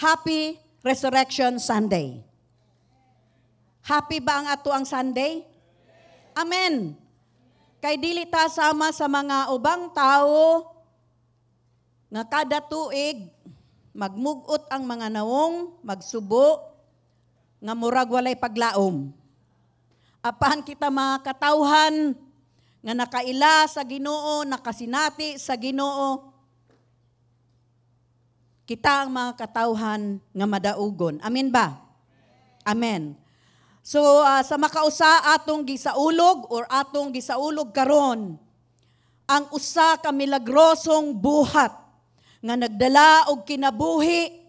Happy Resurrection Sunday. Happy ba ang ato ang Sunday? Amen. Kay dili ta sama sa mga ubang tao nga kada tuig magmugot ang mga nawong, magsubo, nga murag walay paglaom. Apan kita mga katawhan nga nakaila sa Ginoo, nakasinati sa Ginoo, kita ang mga katawhan nga madaugon. Amen ba? Amen. So sa makausa atong gisaulog or atong gisaulog karon ang usa ka milagrosong buhat nga nagdala og kinabuhi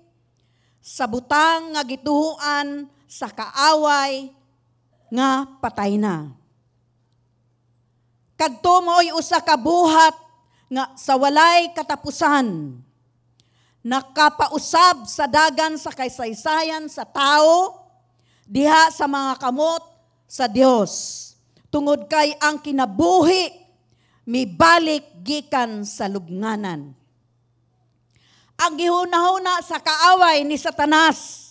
sa butang nga gituhuan sa kaaway nga patay na. Kadto mo'y usa ka buhat nga sa walay katapusan, nakapausab sa dagan sa kaysaysayan sa tao, diha sa mga kamot sa Dios. Tungod kay ang kinabuhi mibalik gikan sa lubnganan. Ang gihuna-huna sa kaaway ni Satanas,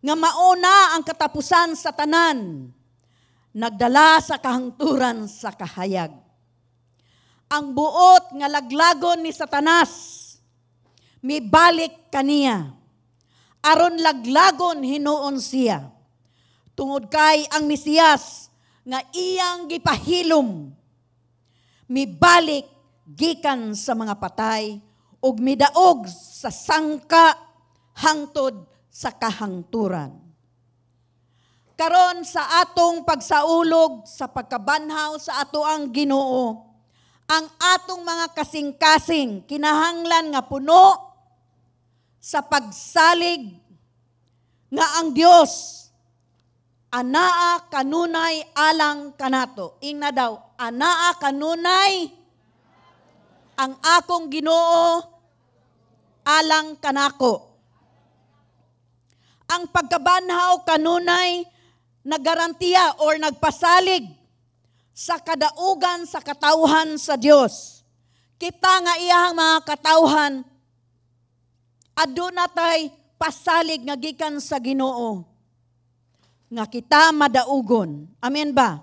nga mauna ang katapusan sa tanan, nagdala sa kahangturan sa kahayag. Ang buot nga laglagon ni Satanas, mibalik kaniya. Aron laglagon hinuon siya. Tungod kay ang Mesiyas nga iyang gipahilom, mibalik gikan sa mga patay, ug midaog sa sangka hangtod sa kahangturan. Karon sa atong pagsaulog sa pagkabanhaw sa ato ang Ginoo, ang atong mga kasing-kasing kinahanglan nga puno sa pagsalig nga ang Dios anaa kanunay alang kanato. Ingna daw, anaa kanunay ang akong Ginoo alang kanako. Ang pagkabanhaw kanunay nagarantiya or nagpasalig sa kadaugan sa katawhan sa Dios. Kita nga iyang mga katawhan aduna tay pasalig nga gikan sa Ginoo nga kita madaugon. Amen ba?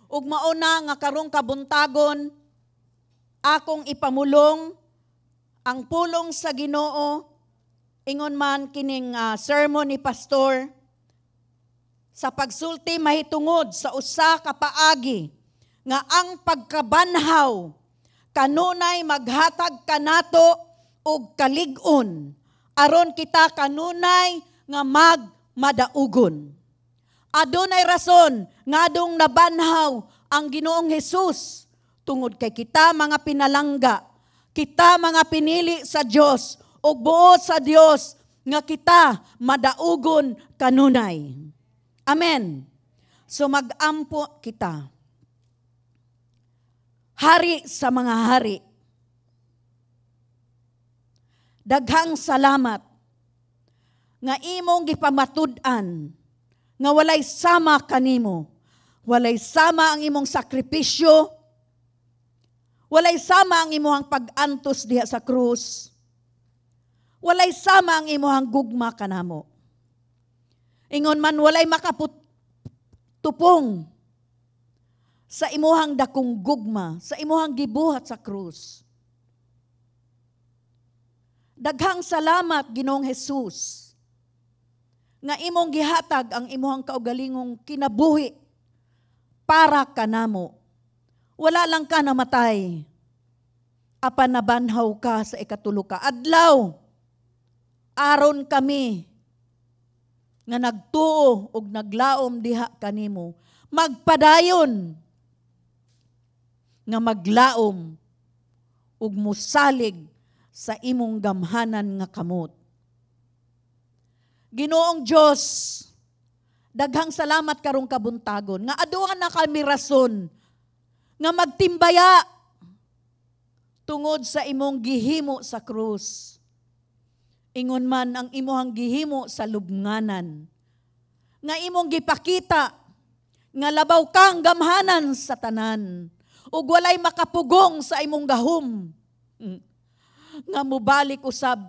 Ug mauna nga karong kabuntagon akong ipamulong ang pulong sa Ginoo. Ingon man kining sermon ni pastor sa pagsulti mahitungod sa usa ka paagi nga ang pagkabanhaw kanunay maghatag kanato og kalig-on aron kita kanunay nga madaugon. Adunay rason nga adung nabanhaw ang Ginoong Hesus tungod kay kita mga pinalangga, kita mga pinili sa Dios ug buot sa Dios nga kita madaugon kanunay. Amen. So mag-ampo kita. Hari sa mga hari. Daghang salamat nga imong gipamatud-an nga walay sama kanimo. Walay sama ang imong sakripisyo. Walay sama ang imong pag-antos diha sa krus. Walay sama ang imuhang gugma kanamo. Ingon man walay makaputupong sa imuhang dakong gugma, sa imuhang gibuhat sa krus. Daghang salamat Ginoong Hesus nga imong gihatag ang imuhang kaugalingong kinabuhi para kanamo. Wala lang ka namatay. Apan nabanhaw ka sa ikatulo ka adlaw. Aron kami nga nagtuo ug naglaom diha kanimo, magpadayon nga maglaom ug musalig sa imong gamhanan nga kamot. Ginoong Dios, daghang salamat karong kabuntagon nga aduha na kami rason nga magtimbaya tungod sa imong gihimo sa krus. Ingon man ang imuhang gihimo sa lubnganan. Nga imong gipakita nga labaw kang gamhanan sa tanan. Ug walay makapugong sa imong gahom. Nga mubalik usab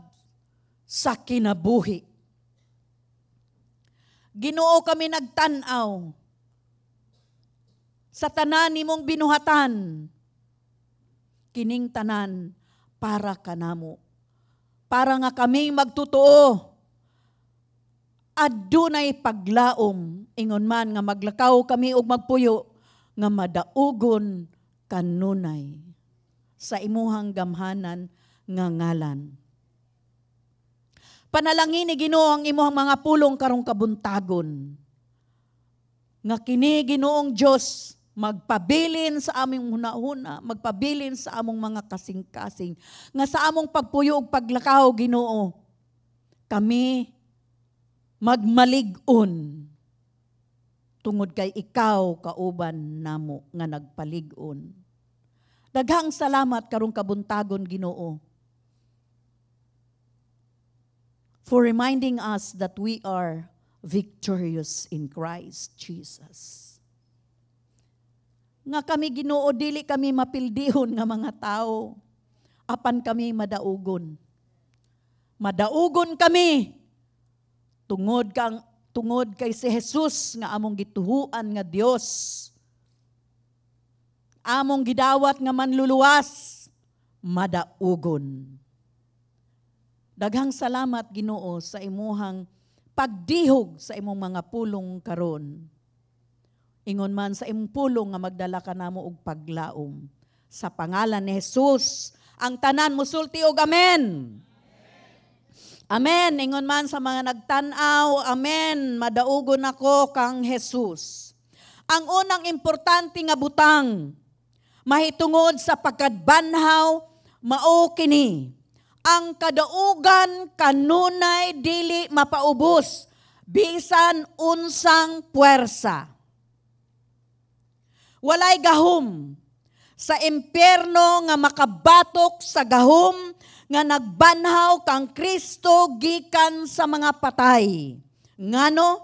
sa kinabuhi. Ginoo, kami nagtanaw sa tanan nimong binuhatan, kining tanan para kanamo. Para nga kami magtotoo, adunay paglaom, ingon man nga maglakaw kami og magpuyo, nga madaugon kanunay sa imuhang gamhanan nga ngalan. Panalangin ni Ginoo ang imuhang mga pulong karong kabuntagon. Nga kini Ginoong Dios magpabilin sa aming hunahuna, magpabilin sa among mga kasing-kasing, nga sa among pagpuyo ug paglakaw Ginoo, kami magmalig-on tungod kay ikaw kauban namo nga nagpalig-on. Daghang salamat karong kabuntagon Ginoo for reminding us that we are victorious in Christ Jesus. Nga kami Ginoo, dili kami mapildihon nga mga tao, apan kami madaugon. Madaugon kami tungod kay si Jesus nga among gituhuan nga Dios. Among gidawat nga manluluwas, madaugon. Daghang salamat Ginoo sa imuhang pagdihog sa imong mga pulong karon. Ingon man sa imong pulong nga magdala ka namo og paglaom. Sa pangalan ni Jesus, ang tanan musulti og amen. Amen. Ingon man sa mga nagtan-aw, amen. Madaugon ako kang Jesus. Ang unang importante nga butang, mahitungod sa pagkadbanhaw, mao kini. Ang kadaugan kanunay dili mapaubos, bisan unsang puwersa. Walay gahom sa impyerno nga makabatok sa gahom nga nagbanhaw kang Kristo gikan sa mga patay. Ngano?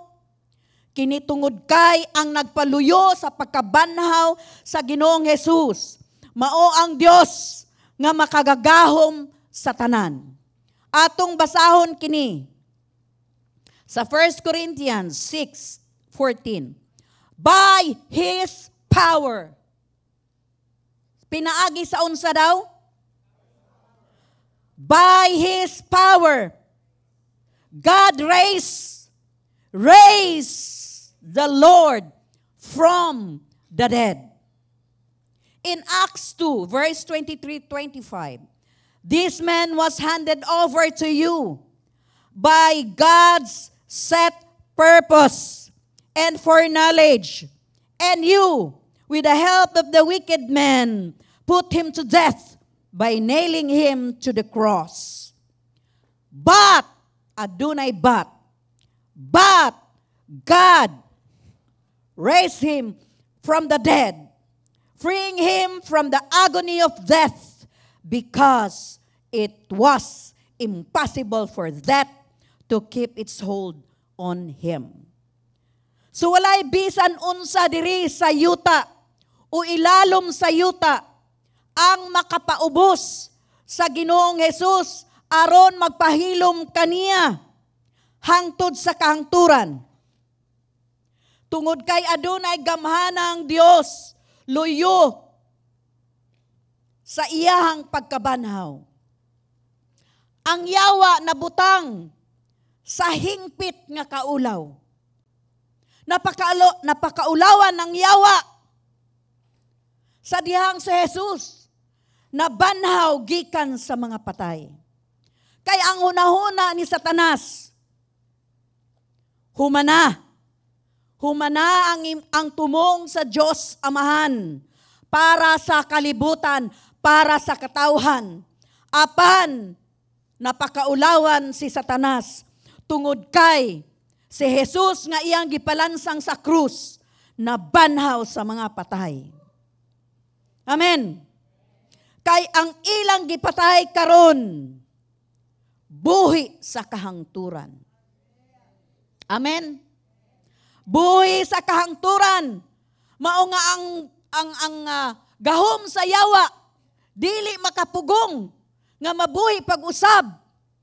Kini tungod kay ang nagpaluyo sa pagkabanhaw sa Ginoong Hesus. Mao ang Dios nga makagagahom sa tanan. Atong basahon kini sa 1 Corinthians 6:14. By His power. Pinaagi sa unsa daw? By His power, God raised the Lord from the dead. In Acts 2, verse 23-25, this man was handed over to you by God's set purpose and foreknowledge, and you, with the help of the wicked man, put him to death by nailing him to the cross. But, adunay but God raised him from the dead, freeing him from the agony of death, because it was impossible for death to keep its hold on him. So walay bisan unsa diri sa yuta o ilalom sa yuta ang makapaubos sa Ginoong Hesus aron magpahilom kaniya hangtod sa kahangturan. Tungod kay adunay gamhanang Dios luyo sa iyahang pagkabanhaw. Ang yawa na butang sa hingpit nga kaulaw. Napakaulawan ng yawa sa dihang si Jesus na banhaw gikan sa mga patay. Kay ang hunahuna ni Satanas, humana ang tumong sa Diyos Amahan para sa kalibutan, para sa katawhan. Apan, napakaulawan si Satanas tungod kay si Jesus nga iyang gipalansang sa krus na banhaw sa mga patay. Amen. Kay ang ilang gipatay karon buhi sa kahangturan. Amen. Buhi sa kahangturan. Mao nga ang gahom sa yawa dili makapugong nga mabuhi pag-usab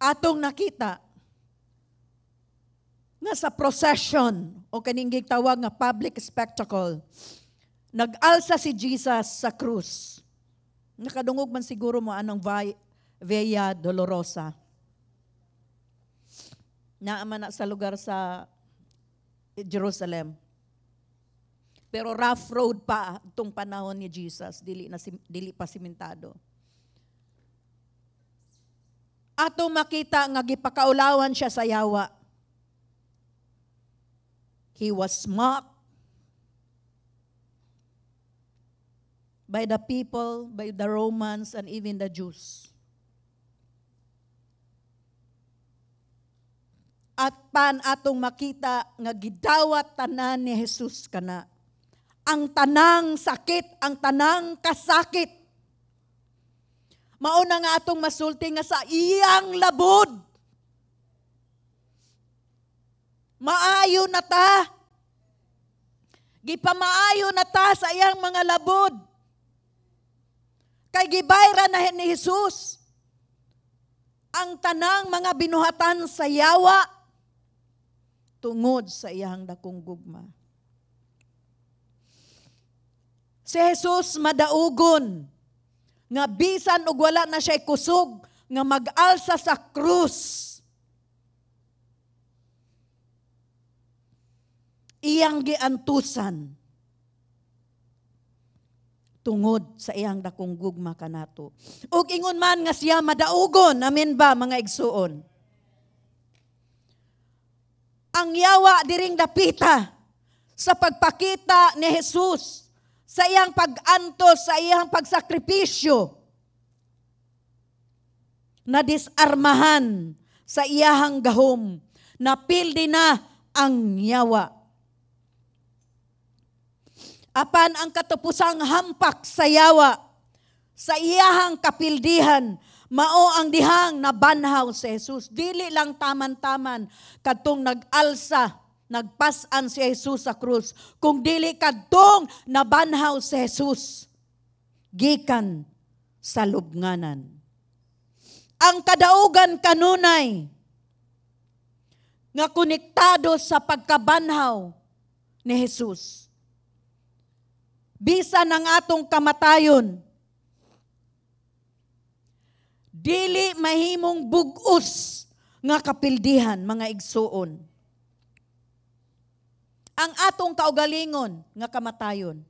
atong nakita nga sa procession o kaning gitawag nga public spectacle, nag-alsa si Jesus sa krus. Nakadungog man siguro mo anong Via Dolorosa. Naaman na sa lugar sa Jerusalem. Pero rough road pa itong panahon ni Jesus, dili pa simentado. Ato makita nga gipakaulawan siya sa yawa. He was mocked by the people, by the Romans, and even the Jews. At pan atong makita nga gidawat tanan ni Jesus kana. Ang tanang sakit, ang tanang kasakit. Mauna nga atong masulti nga sa iyang labod. Maayo na ta. Gipamaayo na ta sa iyang mga labod. Kay gibayra na ni Jesus ang tanang mga binuhatan sa yawa tungod sa iyang dakong gugma. Si Jesus madaugon nga bisan og wala na siya kusog nga mag-alsa sa krus. Iyang giantusan tungod sa iyang dakong gugma kanato. Ug ingon man nga siya madaugon, amen ba mga igsuon? Ang yawa diring dapita sa pagpakita ni Jesus sa iyang pag-antos, sa iyang pagsakripisyo, na disarmahan sa iyahang gahom, napildi na ang yawa. Apan ang katapusang hampak sa yawa, sa iyahang kapildihan, mao ang dihang nabanhaw si Jesus. Dili lang taman-taman kadtong nag-alsa, nagpasan si Jesus sa krus, kung dili kadtong nabanhaw si Jesus gikan sa lubnganan. Ang kadaugan kanunay nga konektado sa pagkabanhaw ni Jesus. Bisan ang atong kamatayon, dili mahimong bugos nga kapildihan, mga igsuon. Ang atong kaugalingon nga kamatayon.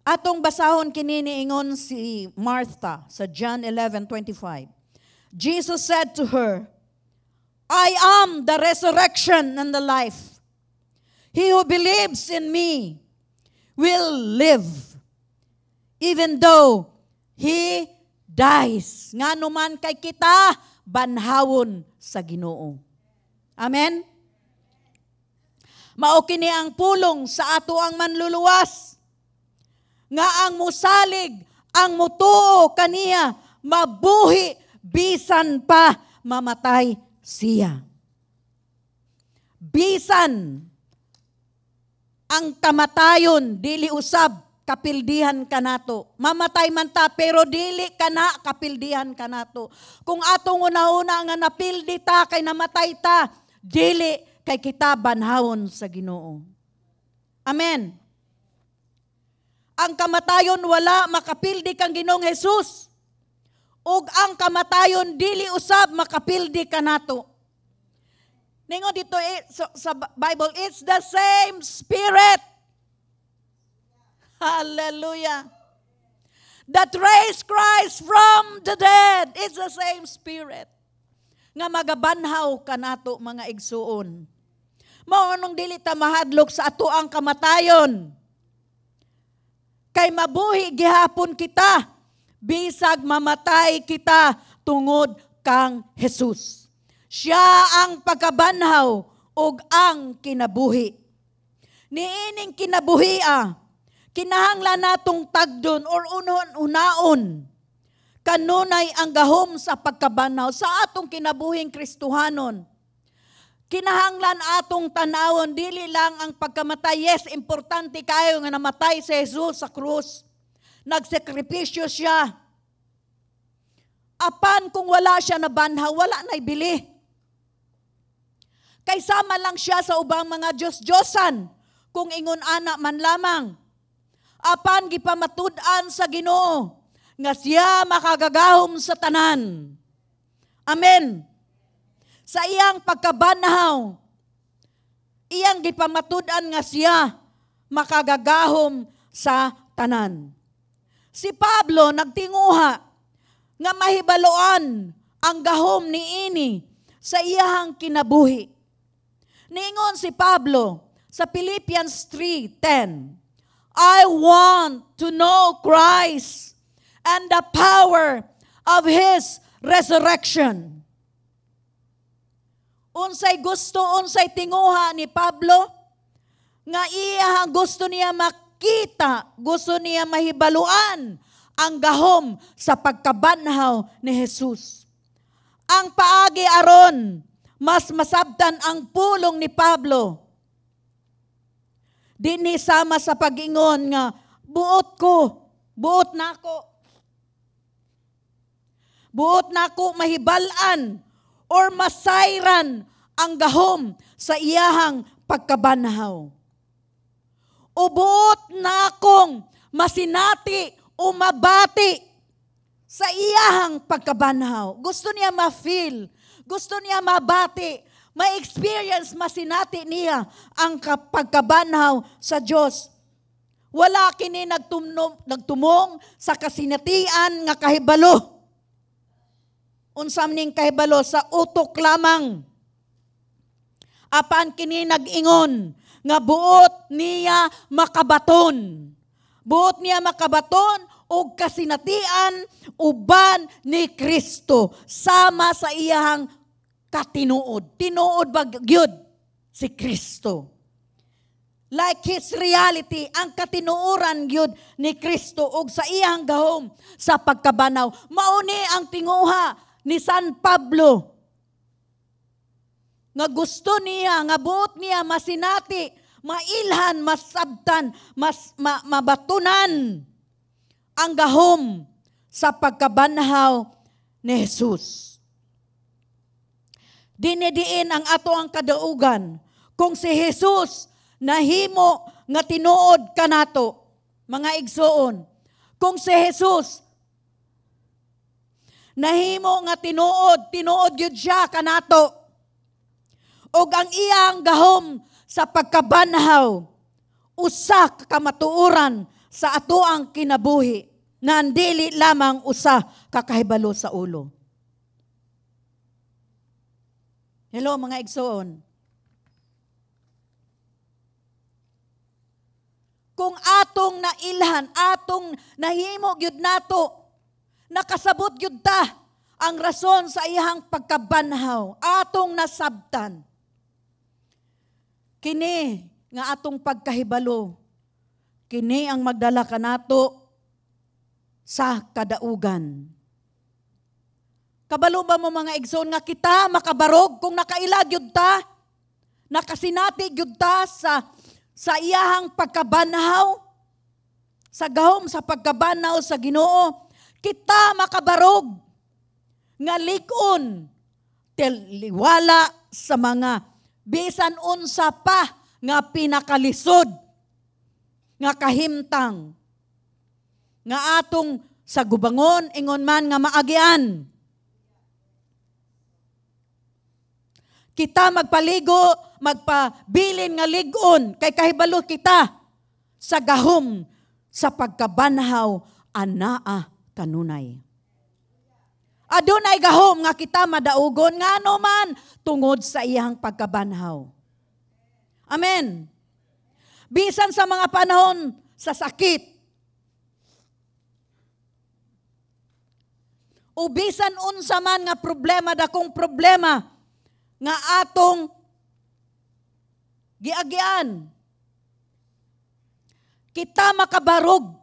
Atong basahon kini niingon si Martha sa John 11:25. Jesus said to her, I am the resurrection and the life. He who believes in me will live, even though he dies. Ngano man kay kita, banhawon sa Ginoo. Amen? Mao kini ang pulong sa ato ang manluluwas, nga ang musalig, ang mutuo kaniya, mabuhi, bisan pa mamatay siya. Bisan ang kamatayon, dili usab kapildihan kanato. Mamatay man ta, pero dili kana kapildihan kanato. Kung atong una-una nga napildi ta, kay namatay ta, dili kay kita banhawon sa Ginoo. Amen. Ang kamatayon wala makapildi kang Ginoong Jesus. Ug ang kamatayon dili usab makapildi kanato. Ningon dito sa Bible, it's the same Spirit. Hallelujah. That raised Christ from the dead. It's the same Spirit. Nga magabanhaw kanato mga igsuon. Mao nung dili ta mahadlok sa ato ang kamatayon. Kay mabuhi gihapon kita, bisag mamatay kita tungod kang Jesus. Siya ang pagkabanhaw ug ang kinabuhi. Niining kinabuhia, kinahanglan natong tagdon or unaon. Kanunay ang gahom sa pagkabanhaw sa atong kinabuhing Kristohanon. Kinahanglan atong tanawon, dili lang ang pagkamatay. Yes, importante kayo nga namatay si Jesus sa krus. Nagsakripisyo siya. Apan kung wala siya na banhaw, wala na ibili. Kay sama lang siya sa ubang mga Diyos-Diyosan, kung ingon ana man lamang. Apan gipamatud-an sa Ginoo, nga siya makagagahom sa tanan. Amen. Sa iyang pagkabanhaw, iyang gipamatud-an nga siya makagagahom sa tanan. Si Pablo nagtinguha nga mahibaloan ang gahom niini sa iyang kinabuhi. Niingon si Pablo sa Philippians 3:10, I want to know Christ and the power of His resurrection. Unsay gusto, unsay tinguha ni Pablo, nga iya gusto niya makita, gusto niya mahibaluan ang gahom sa pagkabanhaw ni Jesus. Ang paagi aron, mas masabtan ang pulong ni Pablo. Di ni sama sa pag-ingon nga, buot nako mahibalan or masayran ang gahom sa iyahang pagkabanhaw. O buot nakong masinati o mabati sa iyahang pagkabanhaw. Gusto niya ma-feel, gusto niya mabati, ma-experience, masinati niya ang pagkabanhaw sa Diyos. Wala kini nagtumong sa kasinatian nga kahibalo. Unsam ning kahibalo sa utok lamang. Apan kini nag-ingon nga buot niya makabaton. Buot niya makabaton o kasinatian uban ni Kristo sama sa iyang katinuod. Tinuod ba gyud si Kristo? Like His reality, ang katinuoran gyud ni Kristo ug sa iyang gahom sa pagkabanaw. Mauni ang tinguha ni San Pablo nga gusto niya, nga buot niya masinati, mailhan, masabtan, mabatunan ang gahom sa pagkabanhaw ni Jesus. Dinidiin ang ato ang kadaugan kung si Jesus nahimo nga tinuod kanato, mga igsoon. Kung si Jesus nahimo nga tinuod gyud siya kanato. Og ang iyang gahom sa pagkabanhaw, usa ka kamatuoran sa ato ang kinabuhi, na andili lamang usa kakahibalo sa ulo. Hello mga igsoon. Kung atong nailhan, atong nahimo gyud nato, nakasabot gyud ta ang rason sa iyang pagkabanhaw, atong nasabtan. Kini nga atong pagkahibalo, kini ang magdala kanato sa kadaugan. Kabalo ba mo mga igsoon nga kita makabarog kung nakailag yun ta, nakasinati yun ta sa iyahang pagkabanhaw, sa gahom sa pagkabanhaw sa Ginoo, kita makabarog nga likon tiliwala sa mga bisan unsa pa nga pinakalisod nga kahimtang nga atong sa gubangon ingon man nga maagian. Kita magpaligo, magpabilin nga ligon kay kahibalo kita sa gahom sa pagkabanhaw anaa kanunay. Adunay gahom nga kita madaugon nga ano man tungod sa iyang pagkabanhaw. Amen. Bisan sa mga panahon sa sakit, o bisan unsa man nga problema, dakong problema nga atong giagian, kita makabarog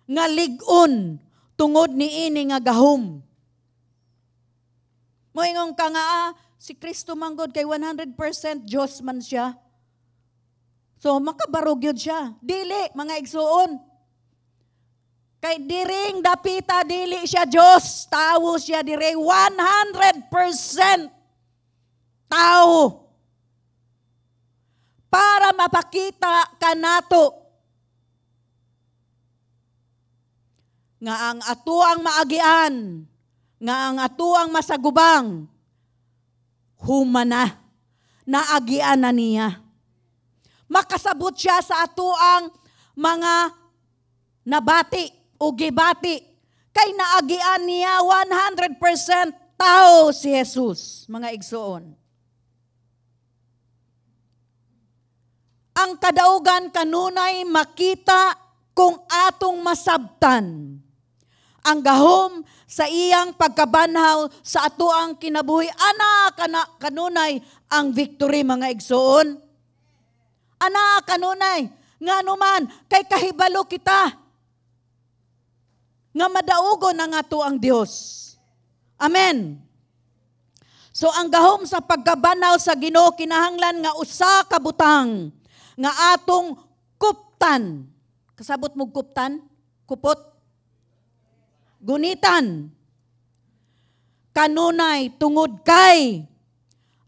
nga ligon tungod niini nga gahom. Moingon ka nga, si Kristo manggod kay 100% Diyos man siya. So, makabarog yun siya. Dili, mga igsuon. Kay diring dapita dili siya Dios, tao siya dire 100% tao. Para mapakita kanato nga ang atuang maagian, nga ang atuang masagubang, humana, naagian na niya. Makasabot siya sa atuang mga nabati o gibati, kay naagian niya 100% tao si Jesus, mga igsoon. Ang kadaugan kanunay makita kung atong masabtan ang gahom sa iyang pagkabanhaw sa atoang kinabuhi. Ana kanunay ang victory, mga igsoon. Ana kanunay nga numan kay kahibalo kita nga madaugon ang ato ang Dios. Amen. So ang gahom sa pagkabanhaw sa Ginoo kinahanglan nga usa ka butang nga atong kuptan. Kasabot mo kuptan? Kupot? Gunitan. Kanunay tungod kay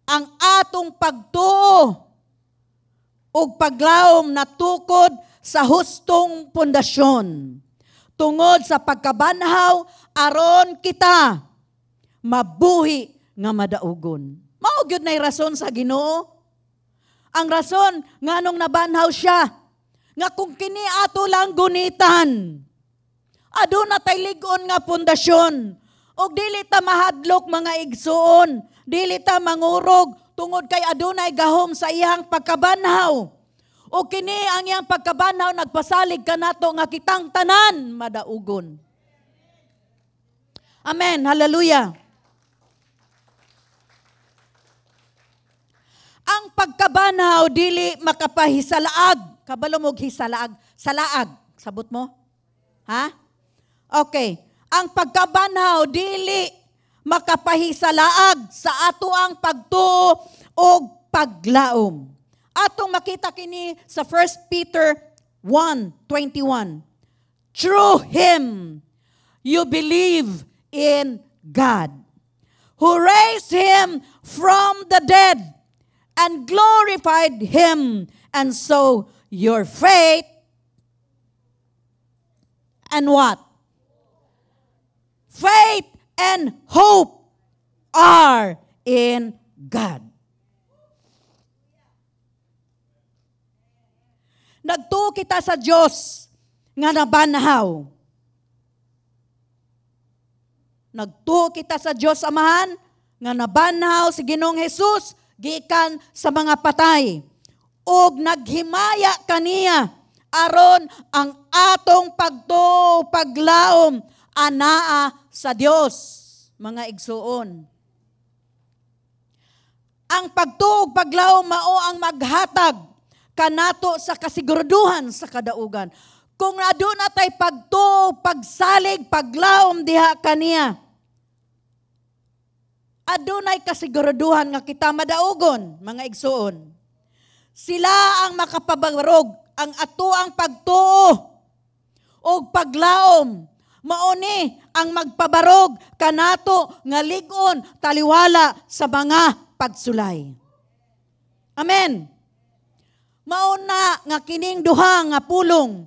ang atong pagtuo o paglaom na tukod sa hustong pundasyon. Tungod sa pagkabanhaw aron kita mabuhi nga madaugon. Mao gyud nay rason sa Ginoo. Ang rason nganong nabanhaw siya nga kung kini ato lang gunitan, aduna tay lig-on nga pundasyon. Og dili ta mahadlok, mga igsoon, dili ta mangurog tungod kay adunay gahom sa iyang pagkabanhaw. O kini ang iyang pagkabanhaw nagpasalig kanato nga kitang tanan madaugon. Amen. Hallelujah. Ang pagkabanhaw dili makapahisalaag. Kabalo mo hisalaag. Salaag. Sabot mo? Ha? Okay. Ang pagkabanhaw dili makapahisalaag sa ato ang pagtuo o paglaom. Atong makita kini sa 1 Peter 1:21. Through Him, you believe in God, who raised Him from the dead and glorified Him, and so your faith and what? Faith and hope are in God. Nagtuo kita sa Diyos nga nabanhaw. Nagtuo kita sa Diyos Amahan nga nabanhaw si Ginoong Hesus gikan sa mga patay. Og naghimaya kaniya aron ang atong pagtuo paglaom anaa sa Dios, mga igsuon. Ang pagtuo paglaom mao ang maghatag kanato sa kasiguraduhan sa kadaugan. Kung aduna tay pagtuo, pagsalig, paglaom diha kaniya, adunay kasiguraduhan nga kita madaugon, mga igsuon. Sila ang makapabarog ang ato ang pagtuo o paglaom. Mauni ang magpabarog kanato nga lig-on taliwala sa mga pagsulay. Amen. Mauna nga kining duha nga pulong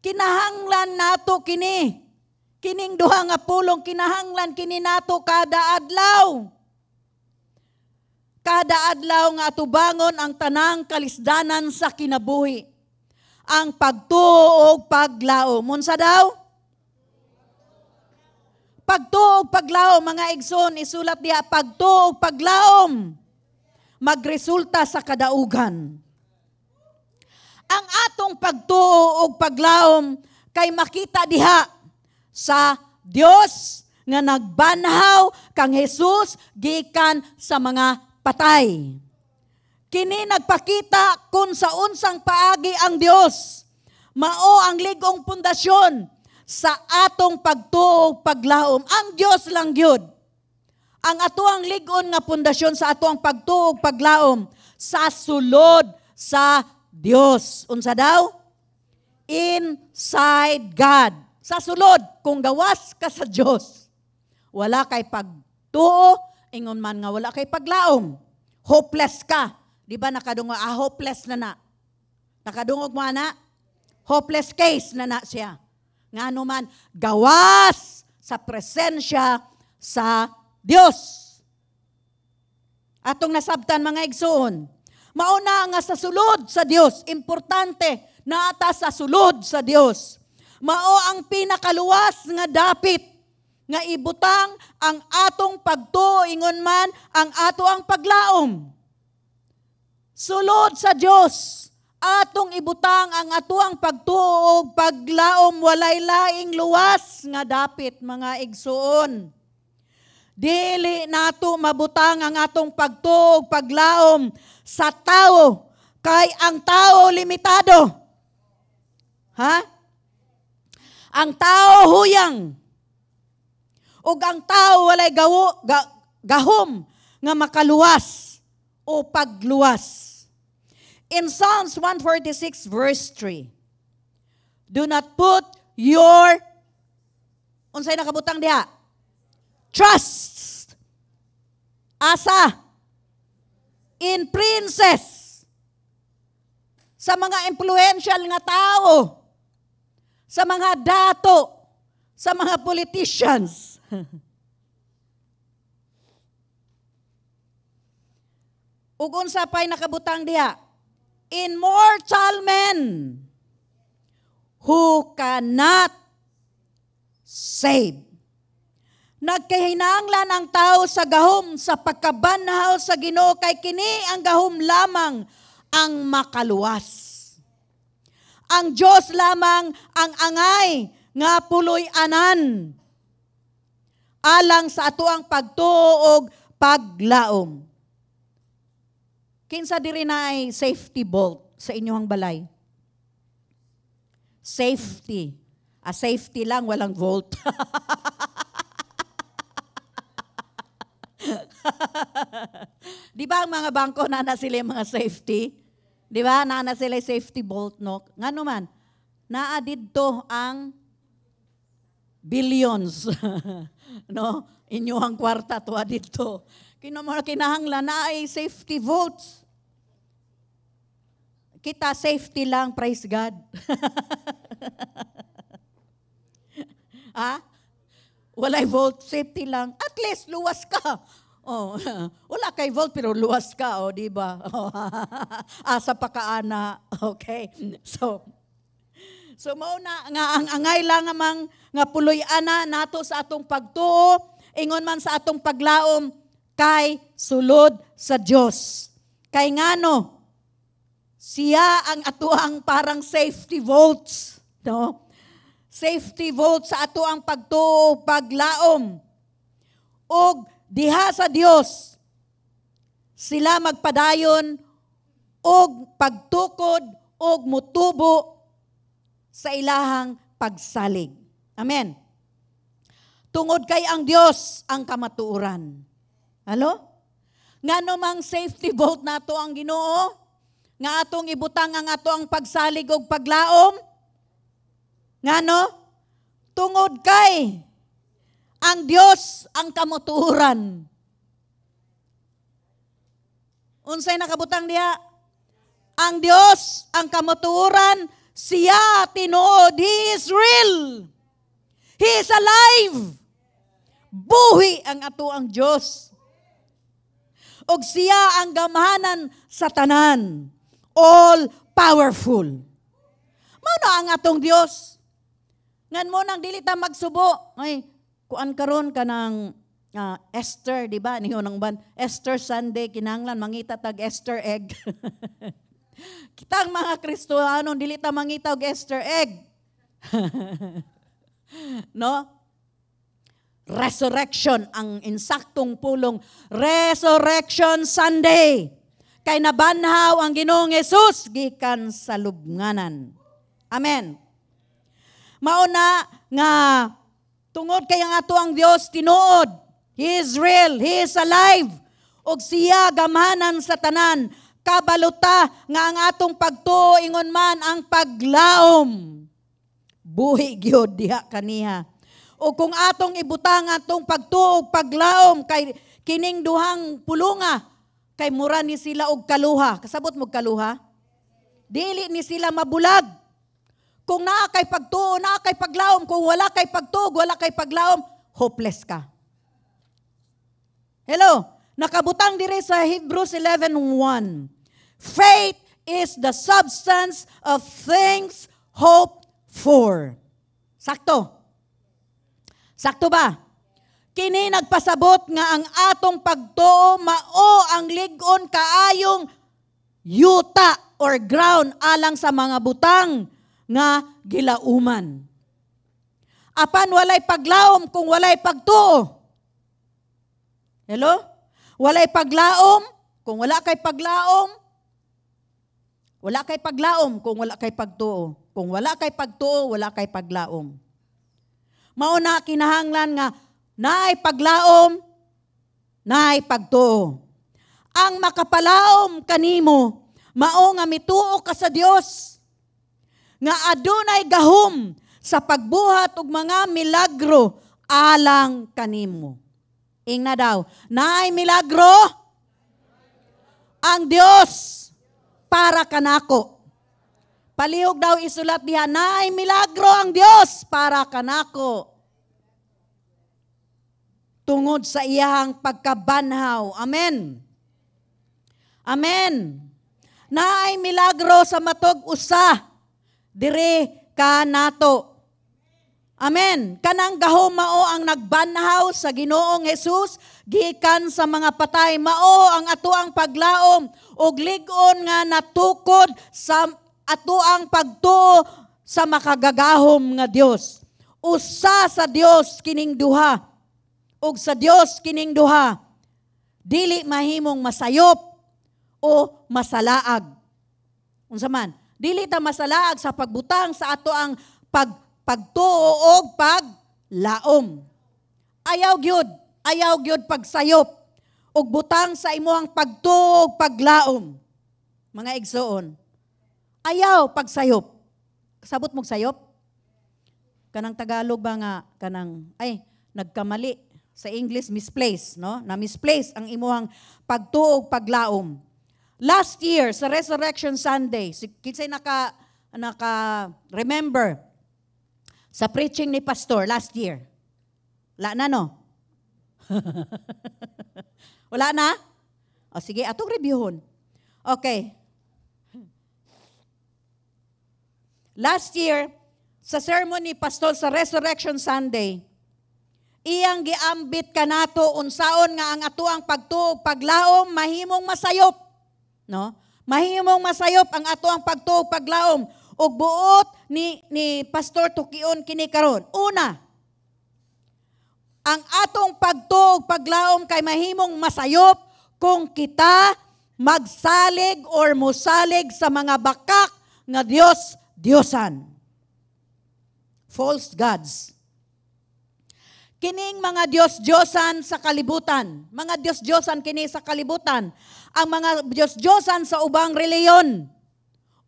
kinahanglan nato kini. Kining duha nga pulong kinahanglan kini nato kada adlaw. Kada adlaw nga atubangon ang tanang kalisdanan sa kinabuhi. Ang pagtuo ug paglaom. Unsa daw? Pagtuo ug paglaom, mga igsoon, isulat diha pagtuo ug paglaom magresulta sa kadaugan. Ang atong pagtuo ug paglaom kay makita diha sa Dios nga nagbanhaw kang Hesus gikan sa mga patay. Kini nagpakita kung sa unsang paagi ang Dios mao ang lig-ong pundasyon sa atong pagtuo paglaom. Ang Dios lang gyud ang atuang lig-on nga pundasyon sa atuang pagtuo paglaom sa sulod sa Dios. Unsa daw? Inside God. sa sulod, kung gawas ka sa Dios, wala kay pagtuo, ingon man nga wala kay paglaom. Hopeless ka. Di ba nakadungog, hopeless na. Nakadungog mo na, hopeless case na siya. Nga man, gawas sa presensya sa Dios. Atong nasabtan mga igsoon, mauna nga sa sulod sa Dios, importante na ata sa sulod sa Dios. Mao ang pinakaluwas nga dapit nga ibutang ang atong pagtuo, ingon man ang ato ang paglaom. Sulod sa Dios, atong ibutang ang ato ang pagtuo ug paglaom, walay laing luwas nga dapit mga igsoon. Dili nato mabutang ang atong pagtuo ug paglaom sa tao, kay ang tao limitado. Ha? Ang tao huyang. Ug ang tao walay gahom nga makaluwas o pagluwas. In Psalms 146 verse 3, do not put your, unsay nakabutang diha? Trust. Asa? In princes. Sa mga influential nga tao. Sa mga dato. Sa mga politicians. Ug unsa pay nakabutang diha? In mortal men who cannot save. Nagkahinanglan ang tao sa gahom sa pagkabanhaw sa Ginoo, kay kini ang gahom lamang ang makaluwas. Ang Dios lamang ang angay nga puloy anan alang sa ato ang pagtuo ug paglaom. Kinsa diri na ay safety bolt sa inyong balay? Safety. Safety lang, walang volt. Di ba ang mga bangko na sila mga safety? Di ba? Na sila safety bolt, no? Nga naman, naadid to ang billions. No? Inyong kwarta to adito. Kinahanglan na ay safety volts. Kita safety lang, praise God. Ha? Walay volt, safety lang. At least luwas ka. Oh, wala kay volt pero luwas ka, oh, di ba? Oh, asa pa kaana. Okay. So mao na nga ang angay lang amang nga puloy ana nato sa atong pagtuo, ingon man sa atong paglaom kay sulod sa Dios. Kay ngano siya ang atuang parang safety volts, no? Safety volts sa atuang pagtuo, paglaom. Og diha sa Dios sila magpadayon og pagtukod og mutubo sa ilahang pagsalig. Amen. Tungod kay ang Dios ang kamatuoran. Halo? Ngano mang safety bolt nato ang Ginoo? Nga atong ibutang ang ato ang pagsalig og paglaom? Ngano? Tungod kay ang Dios ang kamatuoran. Unsay nakabutang diha? Ang Dios ang kamatuoran, siya tinuod, He is real. He is alive. Buhi ang ato ang Dios. Og siya ang gamhanan sa tanan. All powerful. Mao na ang atong Dios. Ngan mo nang dili ta magsubo. Ay, kuan karon ka ng Esther, di ba? Niyo nang ban Esther Sunday kinahanglan mangita tag Esther egg. Kitang mga Kristiyano dili ta mangita og Esther egg. No? Resurrection ang insaktong pulong Resurrection Sunday. Kay nabanhaw ang Ginoong Hesus gikan sa lubnganan. Amen. Mauna nga tungod kay ang ato ang Dios tinuod. He is real, He is alive. Og siya gamhanan sa tanan. Kabaluta nga ang atong pagtuo ingon man ang paglaom. buhi gyud diha kaniha. O kung atong ibutang atong pagtuog paglaom kay kining duhang pulunga, kay mura ni sila og kaluha. Kasabot mo kaluha? Dili ni sila mabulag. Kung naa kay pagtuo, naa kay paglaom. Kung wala kay pagtuog, wala kay paglaom, hopeless ka. Hello? Nakabutang diri sa Hebrews 11:1. Faith is the substance of things hoped for. Sakto. Sakto ba? Kini nagpasabot nga ang atong pagtuo mao ang lig-on kaayong yuta or ground alang sa mga butang nga gilauman. Apan walay paglaom kung walay pagtuo. Hello? Walay paglaom kung wala kay paglaom. Wala kay paglaom kung wala kay pagtuo. Kung wala kay pagtuo, wala kay paglaom. Mao na kinahanglan nga naay paglaom, naay pagtuo. Ang makapalaom kanimo mao nga mituo ka sa Dios nga adunay gahom sa pagbuhat og mga milagro alang kanimo. Ingna daw, naay milagro ang Dios para kanako. Palihog daw isulat diha, naay milagro ang Dios para kanako. Tungod sa iyang pagkabanhaw. Amen. Amen. Naay milagro sa matog usa dire ka nato. Amen. Kanang gahom mao ang nagbanhaw sa Ginoong Hesus gikan sa mga patay. Mao ang atoang paglaom og lig-on nga natukod sa atoang pagtuo sa makagagahom nga Dios. Usa sa Dios kining duha. Og sa Dios kining duha. Dili mahimong masayop o masalaag. Unsa man? Dili ta masalaag sa pagbutang sa atoang pagtuo og paglaom. Ayaw gyud pagsayop og butang sa imuhang pagtuo og paglaom. Mga igsoon. Ayaw pagsayop. Kasabot mong sayop? Kanang Tagalog ba nga kanang nagkamali sa English misplace, no? Na misplace ang imuhang pagtuo og paglaom. Last year sa Resurrection Sunday, kinsay naka remember sa preaching ni pastor last year. Wala na, no? Wala na? O sige, atong reviewon. Okay. Last year, sa sermon ni pastor sa Resurrection Sunday, iyang giambit kanato unsaon nga ang atoang pagtuo paglaom mahimong masayop, no? Mahimong masayop ang atoang pagtuo paglaom ug buot ni pastor tukion kini karon. Una, ang atong pagtuo paglaom kay mahimong masayop kung kita magsalig or musalig sa mga bakak nga Diyosan. False gods. Kining mga Diyos-Diyosan sa kalibutan. Mga Diyos-Diyosan kini sa kalibutan. Ang mga Diyos-Diyosan sa ubang reliyon.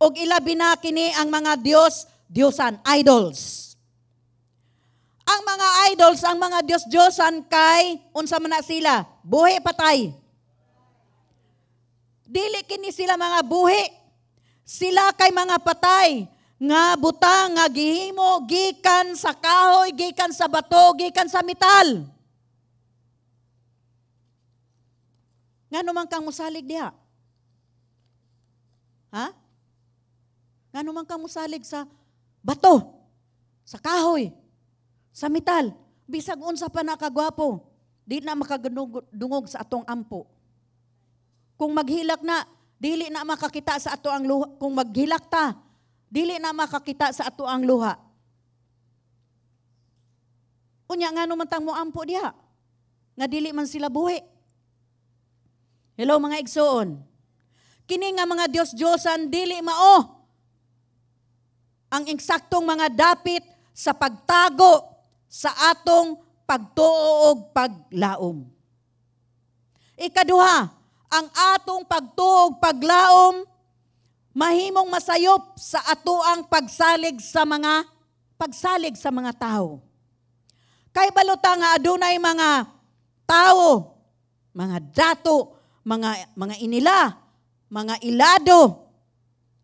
O ilabi na kini ang mga Diyos-Diyosan, idols. Ang mga idols, ang mga Diyos-Diyosan kay, unsa man na sila, buhi patay. Dili kini sila mga buhi. Sila kay mga patay. Nga butang, nga gihimo, gikan sa kahoy, gikan sa bato, gikan sa metal. Nga naman kang musalig diha? Ha? Nga naman kang musalig sa bato, sa kahoy, sa metal. Bisag unsa pa na kagwapo, di na makadungog sa atong ampo. Kung maghilak na, dili na makakita sa ato ang luha. Kung maghilak ta, dili na makakita sa ato ang luha. Unya nga naman tang mo ampo diha. Nga dili man sila buhi. Hello mga igsoon. Kini nga mga Diyos-Diyosan dili mao ang eksaktong mga dapit sa pagtago sa atong pagtuo og paglaom. Ikaduha, ang atong pagtuo og paglaom mahimong masayop sa atoang pagsalig sa mga pagsalig sa mga tao. Kay baluta nga adunay mga tao, mga dato, mga inila, mga ilado,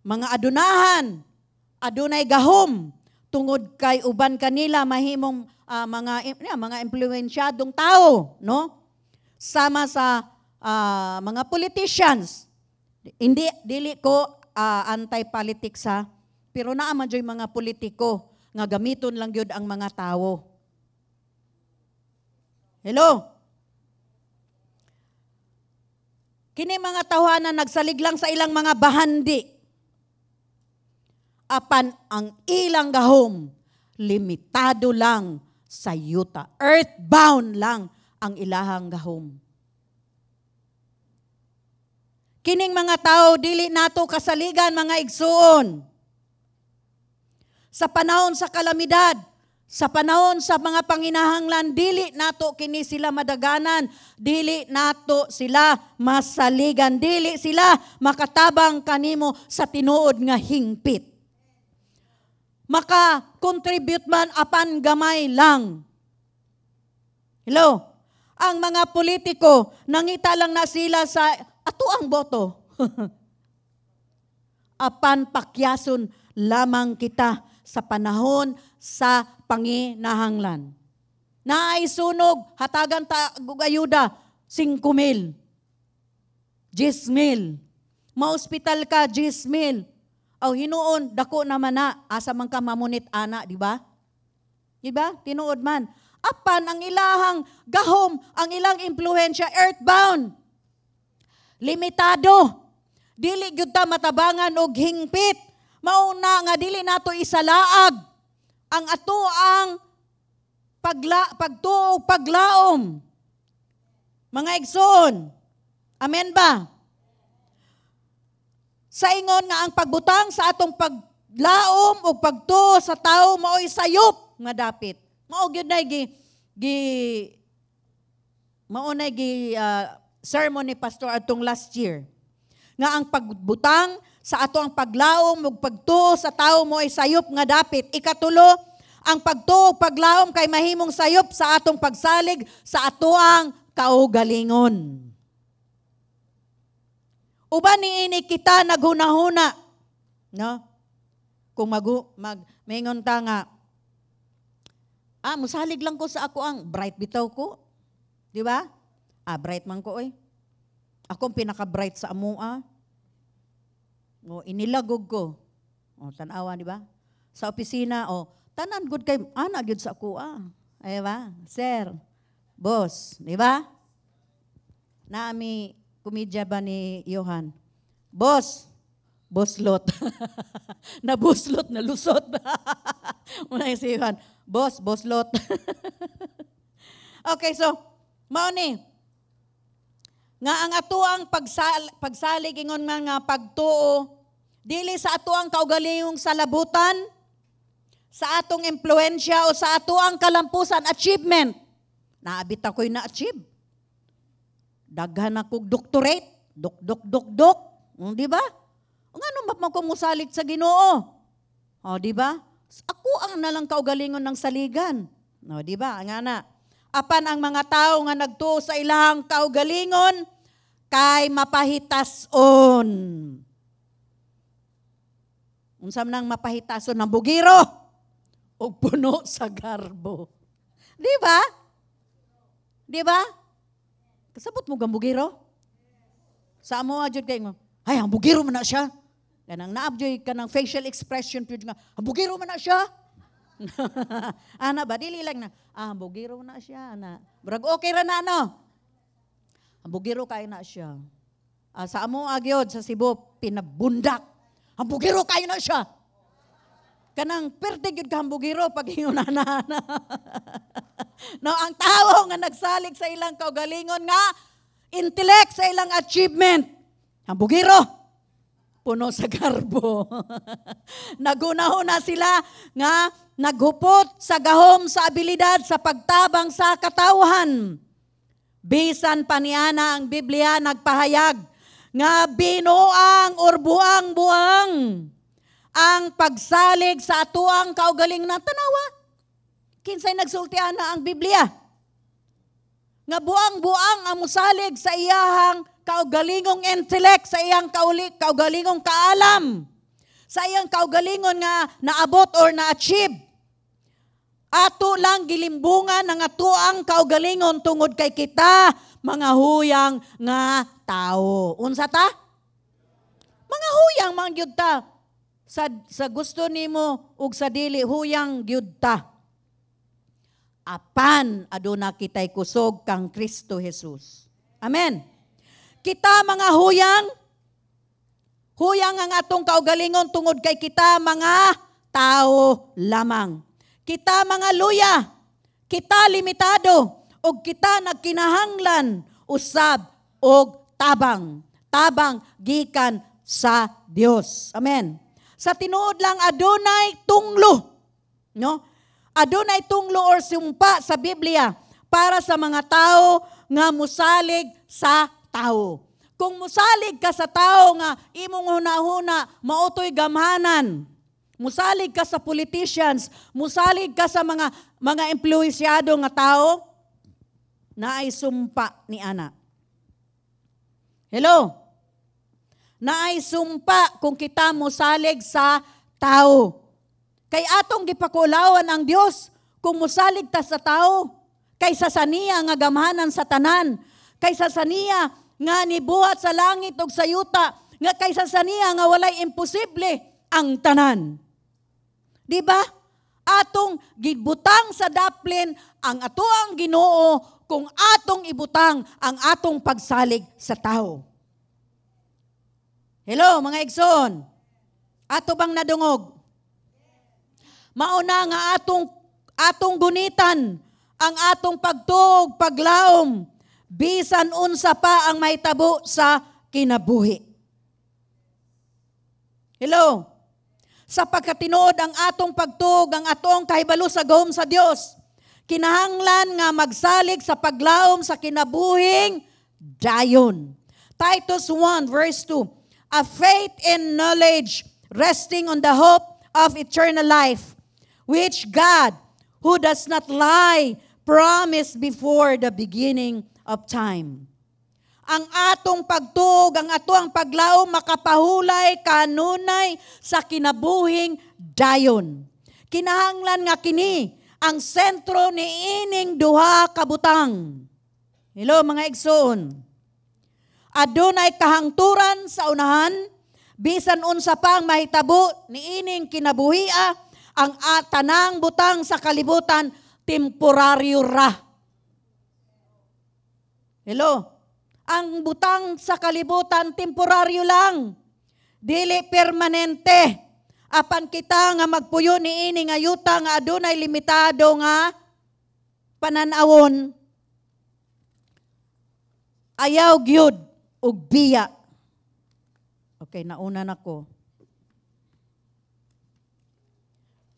mga adunahan, adunay gahom, tungod kay uban kanila mahimong mga impluwensyadong tao, no? Sama sa mga politicians. Dili ko anti-politics ha, pero naaman joy mga politiko nga gamiton lang gyud ang mga tao. Hello? Kini mga tawhanan nagsalig lang sa ilang mga bahandi. Apan ang ilang gahom, limitado lang sa yuta. Earthbound lang ang ilahang gahom. Kining mga tao, dili nato kasaligan mga igsuon. Sa panahon sa kalamidad, sa panahon sa mga panginahanglan, dili nato kini sila madaganan, dili nato sila masaligan, dili sila makatabang kanimo sa tinuod nga hingpit. Maka-contribute man apan gamay lang. Hello? Ang mga politiko, nangita lang na sila sa ato ang boto. Apan pakyason lamang kita sa panahon sa panginahanglan. Naay sunog, hatagan ta ayuda, 5,000. 10,000. Ma-hospital ka, 10,000. Aw hinuon, dako naman na, asa man ka mamunit ana, di ba? Di ba? Tinuod man. Apan ang ilahang gahom, ang ilang impluwensya, earthbound. Limitado. Dili gyud ta matabangan og hingpit. Mauna nga dili nato isalaag ang ato ang pagtuo paglaom. Mga igsoon. Amen ba? Sa ingon nga ang pagbutang sa atong paglaom o pagtuo sa tao mao'y sayop nga dapit. Mao gyud nay sermon ni pastor atong last year. Nga ang pagbutang sa ato ang paglaom ug pagtuo sa tao mo ay sayop nga dapit. Ikatulo, ang pagtuo paglaom kay mahimong sayop sa atong pagsalig sa atoang kaugalingon. Uban niini kita naghunahuna, no? Kung maingon ta nga musalig lang ko sa ako ang bright bitaw ko. Di ba? Bright man ko, oy. Ako ang pinaka-bright sa amua. Inilagog ko. Tanawa, di ba? Sa opisina, tanan good kay, good sa ako, Ay ba? Sir, boss, di ba? Naami, komedya ba ni Johan? Boss lot. Nabuslot, nalusot. Muna yung si Johan, boss lot. Okay, so, mauni, nga ang atuang pagsalig ingon nga pagtuo dili sa atuang kaugalingong salabutan, sa atong impluwensya o sa atuang kalampusan achievement. Naabit ako'y na-achieve. Daghan akong doctorate, dok. Di ba? Ngano mapagkumusalig sa Ginoo? Di ba? Ako ang nalang kaugalingon ng saligan. Di ba? Nga na. Apan ang mga tao nga nagtuo sa ilahang kaugalingon kay mapahitason. Unsam nang mapahitason ng bugiro o puno sa garbo. Di ba? Di ba? Kasabot mo gang bugiro? Sa amo adjud kay mo, ay ang bugiro man na siya. Kanang naabjoy kanang facial expression pud nga, ang bugiro man na siya. Ana ba dili lang na bugiro na siya na. Brag okay ra na no. Ang bugiro kay na siya. Sa amo agyod sa Cebu pinabundak. Ang bugiro kay na siya. Kanang perte gyud ka ang bugiro pag ingunana. No, ang tao nga nagsalig sa ilang kaugalingon nga intellect sa ilang achievement. Ang bugiro puno sa garbo. Nagunahuna sila nga naghupot sa gahom sa abilidad sa pagtabang sa katawhan. Bisan paniana ang Biblia nagpahayag nga binuang or buang-buang ang pagsalig sa atuang kaugaling na tanawa. Kinsay nagsultian na ang Biblia. Nga buang-buang ang musalig sa iyahang kaugalingong intellect, sa iyang kaugalingong kaalam, sa iyang kaugalingon nga naabot or na-achieve. Ato lang gilimbungan ng atuang kaugalingon tungod kay kita, mga huyang nga tao. Unsa ta? Mga huyang mga gyud ta. Sa gusto nimo ug sa dili huyang gyud ta. Apan aduna kitay kusog kang Kristo Jesus. Amen. Kita mga huyang ang atong kaugalingon tungod kay kita mga tao lamang. Kita mga luya, kita limitado, og kita nagkinahanglan usab og tabang. Tabang gikan sa Dios. Amen. Sa tinuod lang adunay tunglo, no? Adunay tunglo or sumpa sa Biblia para sa mga tao nga musalig sa tao. Kung musalig ka sa tao nga imong hunahuna mautoy gamhanan, musalig ka sa politicians, musalig ka sa mga employsyado nga tao, naay sumpa ni ana. Hello? Naay sumpa kung kita musalig sa tao. Kay atong gipakulawan ang Dios kung musalig ta sa tao, kaysa sa niya nga gamhanan sa tanan, kaysa sa niya nga nibuhat sa langit ug sa yuta, nga kaysa sa niya nga walay imposible ang tanan. Di ba? Atong gibutang sa daplin ang atoang Ginoo kung atong ibutang ang atong pagsalig sa tao. Hello mga igsoon. Ato bang nadungog? Mauna nga atong gunitan ang atong pagtuog, paglaom, bisan unsa pa ang mahitabo sa kinabuhi. Hello? Sa pagkatinuod ang atong pagtuog, ang atong kahibalo sa gahom sa Dios, kinahanglan nga magsalig sa paglaom sa kinabuhing dayon. Titus 1 verse 2, a faith and knowledge resting on the hope of eternal life, which God, who does not lie, promised before the beginning of time. Ang atong pagtuog, ang atong paglaom makapahulay kanunay sa kinabuhing dayon. Kinahanglan nga kini ang sentro ni ining duha ka butang. Hello mga igsoon. Adunay kahangturan sa unahan, bisan unsa pang mahitabo ni ining kinabuhia, ang tanang butang sa kalibutan, temporaryo ra. Hello? Ang butang sa kalibutan, temporaryo lang. Dili permanente. Apan kita nga magpuyo ni ini nga yuta nga adunay limitado nga pananawon. Ayaw gyud ug biya. Okay, nauna na ko.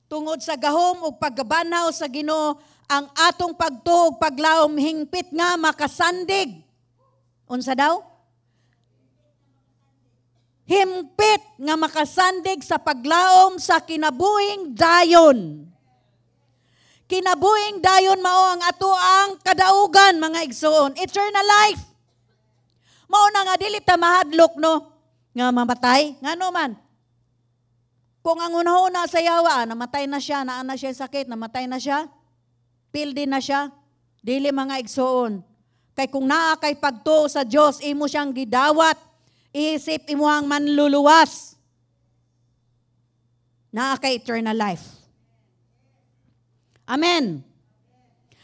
Tungod sa gahom ug paggabanaw sa Ginoo, ang atong pagtuog, paglaom hingpit nga makasandig. Unsa daw? Himpit nga makasandig sa paglaom sa kinabuhing dayon. Kinabuhing dayon mao ang ato ang kadaugan mga igsoon, eternal life. Mao na nga dili ta mahadlok no nga mamatay, ngano man. Kung ang una-una sa yawa, namatay na siya, naan na siya sakit, namatay na siya, pildi na siya, dili mga igsoon. Kay kung naa kay pagtuo sa Dios, imo siyang gidawat, isip imo ang manluluwas. Naa kay eternal life. Amen.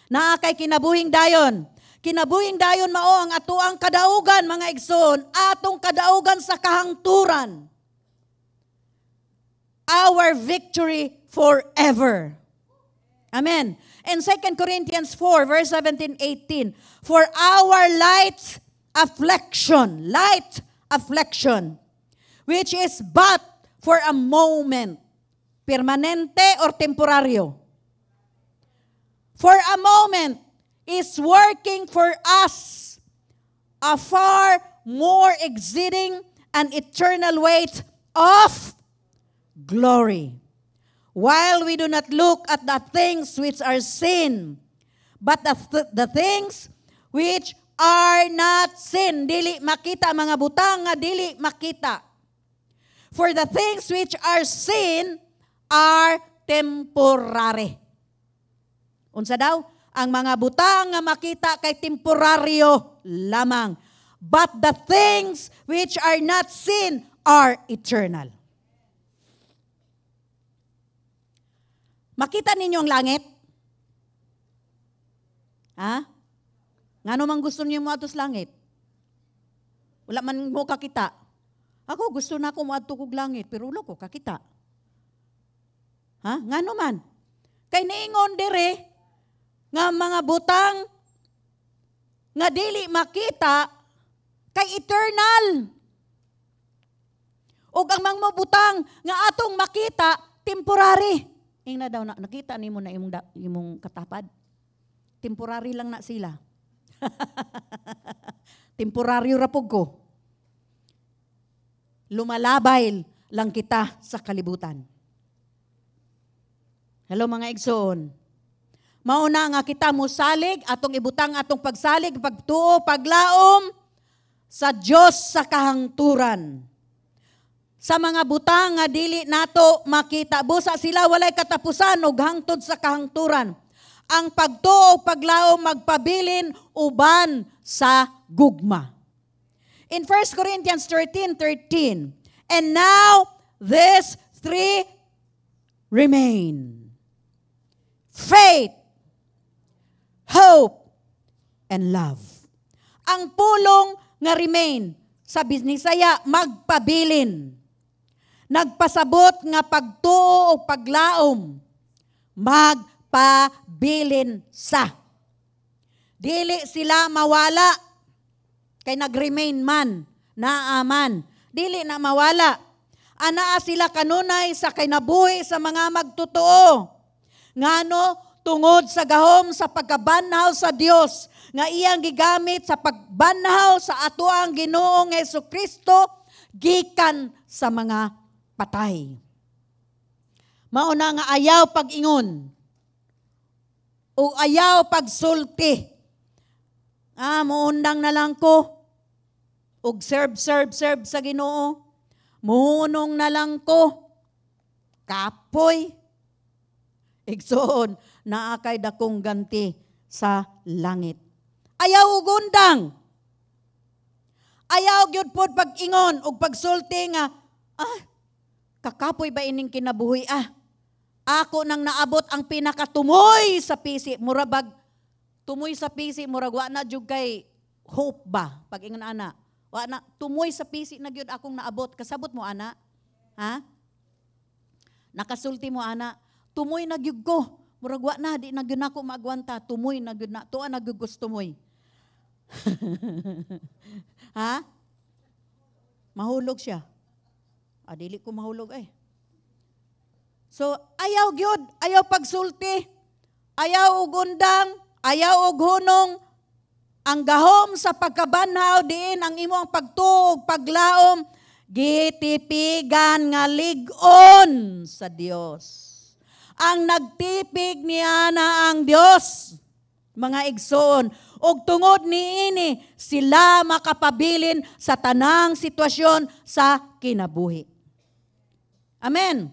Naa kay kinabuhing dayon. Kinabuhing dayon mao ang atuang kadaugan mga igsoon, atong kadaugan sa kahangturan. Our victory forever. Amen. In 2 Corinthians 4, verse 17-18, for our light affliction, which is but for a moment, permanente or temporaryo. For a moment is working for us a far more exceeding and eternal weight of glory. While we do not look at the things which are seen, but the things which are not seen. Dili makita, mga butang nga dili makita. For the things which are seen are temporary. Unsa daw? Ang mga butang nga makita kay temporaryo lamang. But the things which are not seen are eternal. Makita ninyo ang langit? Ha? Ngano man gusto niyo mo atos langit? Wala man mo kakita. Ako gusto na ako mo adto kog langit, pero ulo ko kakita. Ha? Ngano man? Kay niingon dire nga mga butang nga dili makita kay eternal. Ug ang mga butang nga atong makita temporary. Ing na daw nakita nimo na imong katapad. Temporary lang na sila. Temporaryo ra pug ko. Lumalabay lang kita sa kalibutan. Hello mga igsoon. Mauna nga kita musalig, atong ibutang atong pagsalig, pagtuo, paglaom sa Dios sa kahangturan. Sa mga butang nga dili nato makita, busa sila walay katapusan ug hangtod sa kahangturan. Ang pagtuo, paglaom, magpabilin uban sa gugma. In 1 Corinthians 13:13, and now these three remain: faith, hope, and love. Ang pulong nga remain, sa Bisnisaya, magpabilin. Nagpasabot nga pagtuo o paglaom, magpabilin sa. Dili sila mawala, kay nag-remain man, naaman. Dili na mawala. Anaa sila kanunay sa kinabuhi sa mga magtotoo. Ngano? Tungod sa gahom sa pagkabanhaw sa Dios nga iyang gigamit sa pagbanhaw sa atoang Ginoong Jesucristo gikan sa mga patay. Mauna nga ayaw pag-ingon o ayaw pagsulti. Muundang na lang ko og serve sa Ginoo. Muhunong na lang ko. Kapoy. Igsoon, naakay dakong ganti sa langit. Ayaw ugundang. Ayaw gyud pod pag-ingon ug pagsulti nga, kakapoy ba ining kinabuhi? Ako nang naabot ang pinakatumoy sa pisi. Murabag, tumoy sa pisi, murag wa na jud kay hope ba? Pag-ingon ana, wa na, tumoy sa pisi na gyud akong naabot. Kasabot mo ana? Ha? Nakasulti mo ana? Tumoy na gyud ko. Murag wa na, di na gyud ako maagwanta. Tumoy na gyud na. Tuwa na gyud gusto moy. Ha? Mahulog siya. Dili ko mahulog eh. So, ayaw gyud, ayaw pagsulti, ayaw ugundang, ayaw og hunong, ang gahom sa pagkabanhaw diin ang imong pagtuog, paglaom, gitipigan nga lig-on sa Dios. Ang nagtipig niya na ang Dios, mga igsoon, og tungod niini sila makapabilin sa tanang sitwasyon sa kinabuhi. Amen.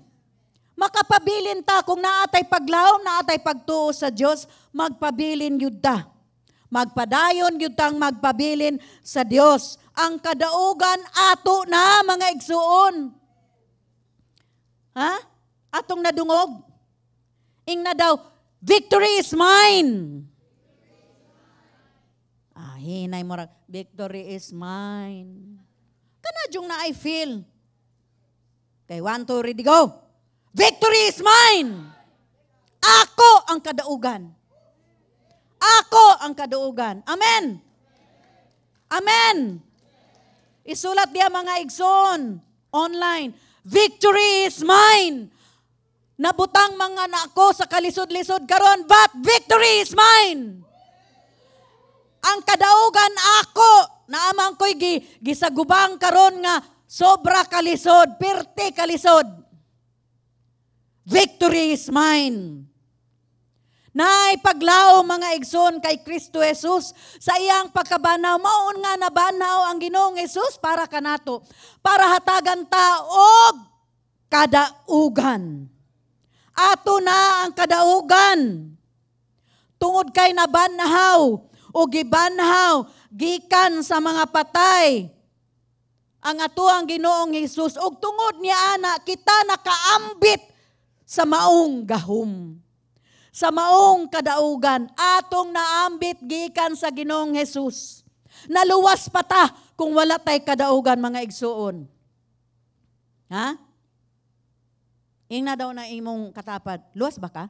Makapabilin ta kung naatay paglaom, naatay pagtuo sa Dios, magpabilin gyud ta. Magpadayon gyud tang magpabilin sa Dios. Ang kadaugan ato na mga igsuon. Ha? Atong nadungog. Ing na daw, victory is mine. Hinay mo ra, victory is mine. Kanadjong na I feel. Okay, 1, 2, ready, go. Victory is mine. Ako ang kadaugan. Ako ang kadaugan. Amen. Amen. Isulat diya mga igsoon online. Victory is mine. Nabutang mga nako sa kalisod-lisod karon, but victory is mine. Ang kadaugan ako, naamang ko'y gisagubang karon nga sobra kalisod, pirti kalisod. Victory is mine. Nay paglaom mga igsoon kay Kristo Jesus sa iyang pagkabanaw, maon nga nabanaw ang Ginoong Jesus para kanato, para hatagan ta og kadaugan. Ato na ang kadaugan. Tungod kay nabanhaw o gibanhaw gikan sa mga patay ang ato ang Ginoong Jesus, og tungod niya ana kita nakaambit sa maong gahom. Sa maong kadaugan, atong naambit gikan sa Ginoong Jesus. Naluwas pa ta kung wala tay kadaugan mga igsuon. Ha? Ing na daw na imong katapad. Luwas ba ka?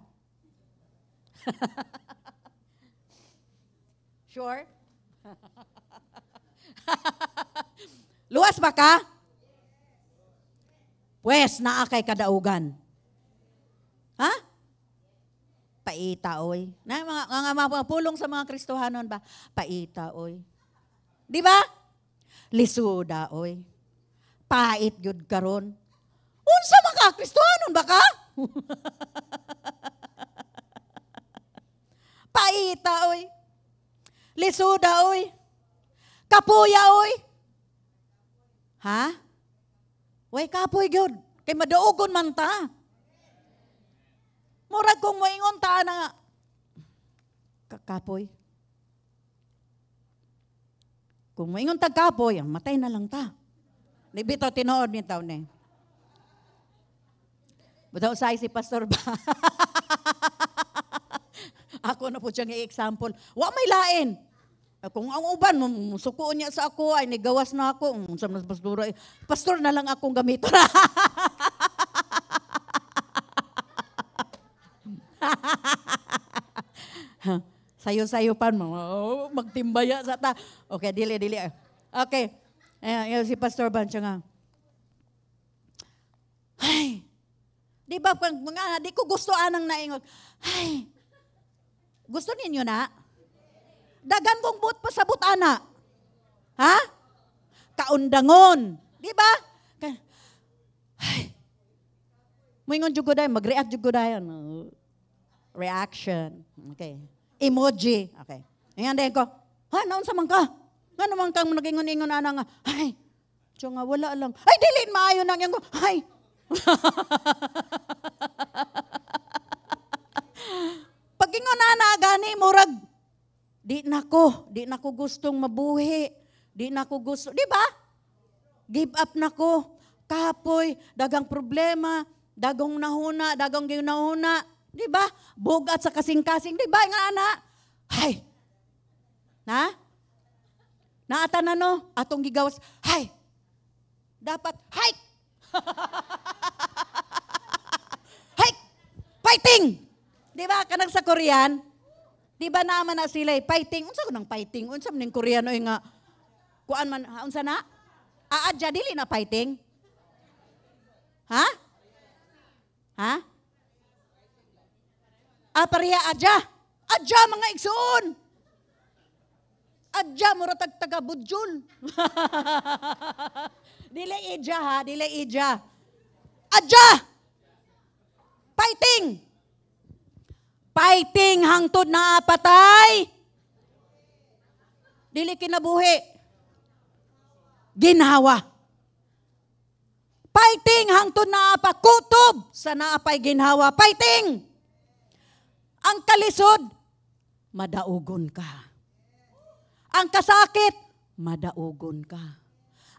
Sure? Luwas ba ka? Pwes, naa kay kadaugan. Ha? Paita, oy. Na, mga pulong sa mga Kristohanon ba? Paita, oy. Di ba? Lisuda, oy. Pait, yun karon. Unsa mga Kristohanon ba ka? Paita, oy. Lisuda, oy. Kapuya, oy. Ha? Way, kapoy, yun. Kay madaugon man ta. Murag kung moingon ta na kapoy. Kung moingon ta kapoy, matay na lang ta. Nibitaw tinuod ni taon eh. Butaw say si pastor ba? Ako na po siyang i-example. Wa may lain. Kung ang uban mo sukuon niya sa ako ay nigawas na ako. Unsam na pastor ay pastor na lang akong gamito. Sayo-sayo pan mo. Oh, magtimbaya sa ta. Okay, dili. Okay. Si Pastor Ban siya nga. Ay. Di ba pag mga di ko gusto anang naingon. Ay. Gusto ninyo na? Dagan kong but pasabot ana. Ha? Kaundangon. Di ba? Ay. Moingon jud ko dayon, mag-react jud ko dayon. Reaction. Okay. Emoji. Okay. Ngayon din ko, ha, naunsa man ka? Nga naman kang nag-ingon-ingon ana nga, ay, siya nga, wala lang. Ay, dilin maayo na yan ko, ay. Pag-ingon ana, gani, murag, di na ko gustong mabuhi. Di na ko gusto, di ba? Give up na ko. Kapoy, dagang problema, dagong nahuna, dagang ginahuna. Di ba? Bugat sa kasing-kasing. Di ba nga ana? Hay. Na? Naata na no? Atong gigawas. Hay. Dapat. Hay. Hay. Fighting. Di ba? Kanang sa Korean. Di ba naman na sila fighting? Unsa ko nang fighting? Unsa man ning Koreano nga. Kuan man. Unsa na? Aadya dili na fighting. Ha? Ha? Pareha adya. Adya mga igsoon. Adya mura taga budjol. Dili idya ha, dili idya. Adya. Fighting. Fighting hangtod na patay. Dili kinabuhi. Ginhawa. Fighting hangtod na kutob sa naapay ginhawa. Fighting. Ang kalisod, madaugon ka. Ang kasakit, madaugon ka.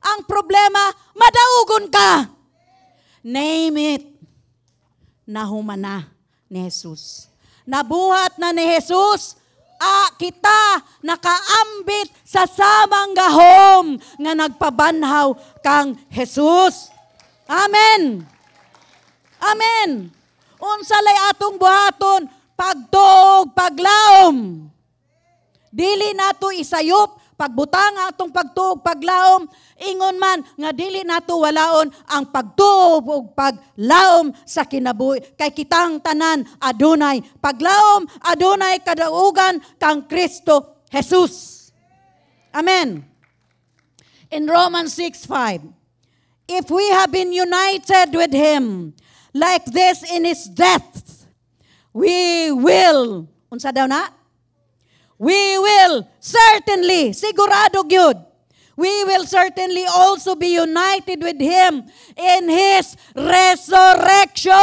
Ang problema, madaugon ka. Name it. Nahumana ni Jesus. Nabuhat na ni Jesus. Kita nakaambit sa samang gahom nga nagpabanhaw kang Jesus. Amen. Amen. Unsalay atong buhaton, pagtuog, paglaom. Dili nato isayop, pagbutang atong pagtuog, paglaom, ingon man nga dili nato walaon ang pagtuog ug paglaom sa kinabuhi. Kay kitang tanan adunay paglaom, adunay kadaugan kang Kristo Jesus. Amen. In Romans 6:5, if we have been united with Him, like this in His death, we will, unsa daw na? We will certainly, sigurado gyud, we will certainly also be united with Him in His resurrection.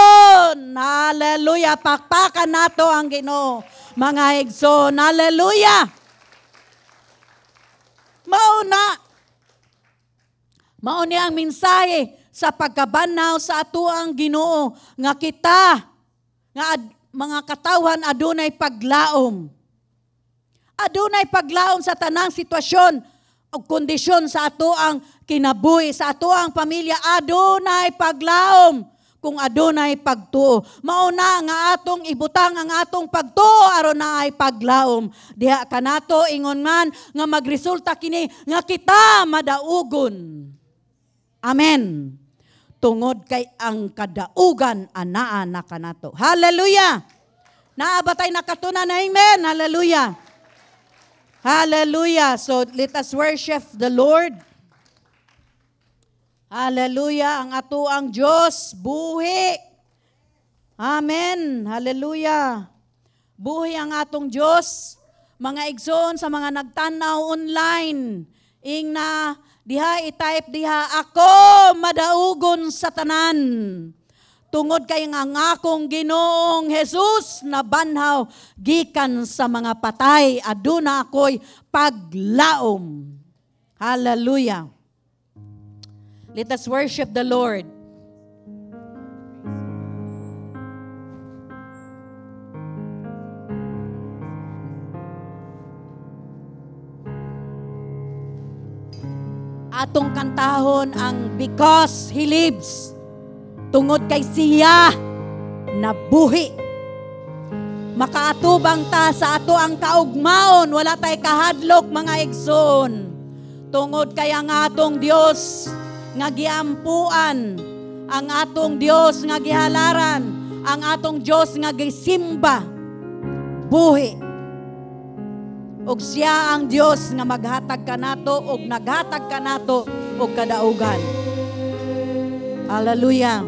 Hallelujah. Pakpakan nato ang Ginoo, mga igsoon. Hallelujah. Mauna ang mensahe sa pagkabanaw sa ato ang Ginoo nga kita nga mga katawhan adunay paglaom. Adunay paglaom sa tanang sitwasyon o kondisyon sa ato ang kinabuhi, sa ato ang pamilya. Adunay paglaom kung adunay pagtuo. Mauna nga atong ibutang ang atong pagtuo aron na ay paglaom. Diha kanato ingon man nga magresulta kini nga kita madaugon. Amen. Tungod kay ang kadaugan anaa na kanato. Hallelujah. Naabatay nakatunan na amen. Hallelujah. Hallelujah. So let us worship the Lord. Hallelujah. Ang ato ang Diyos, buhi. Amen. Hallelujah. Buhi ang atong Diyos. Mga igsoon sa mga nagtanaw online. Ing na diha i-type diha, ako madaugon sa tanan. Tungod kay nga akong Ginoong Jesus na banhaw gikan sa mga patay. Aduna ako'y paglaom. Hallelujah. Let us worship the Lord. Atong kantahon ang Because He Lives. Tungod kay siya na buhi. Makaatubang ta sa ato ang kaugmaon, wala tay kahadlok mga igsoon. Tungod kay ang atong Dios nga giampuan, ang atong Dios nga gihalaran, ang atong Dios nga gisimba, buhi. Og siya ang Dios nga maghatag kanato og naghatag kanato og kadaugan. Hallelujah.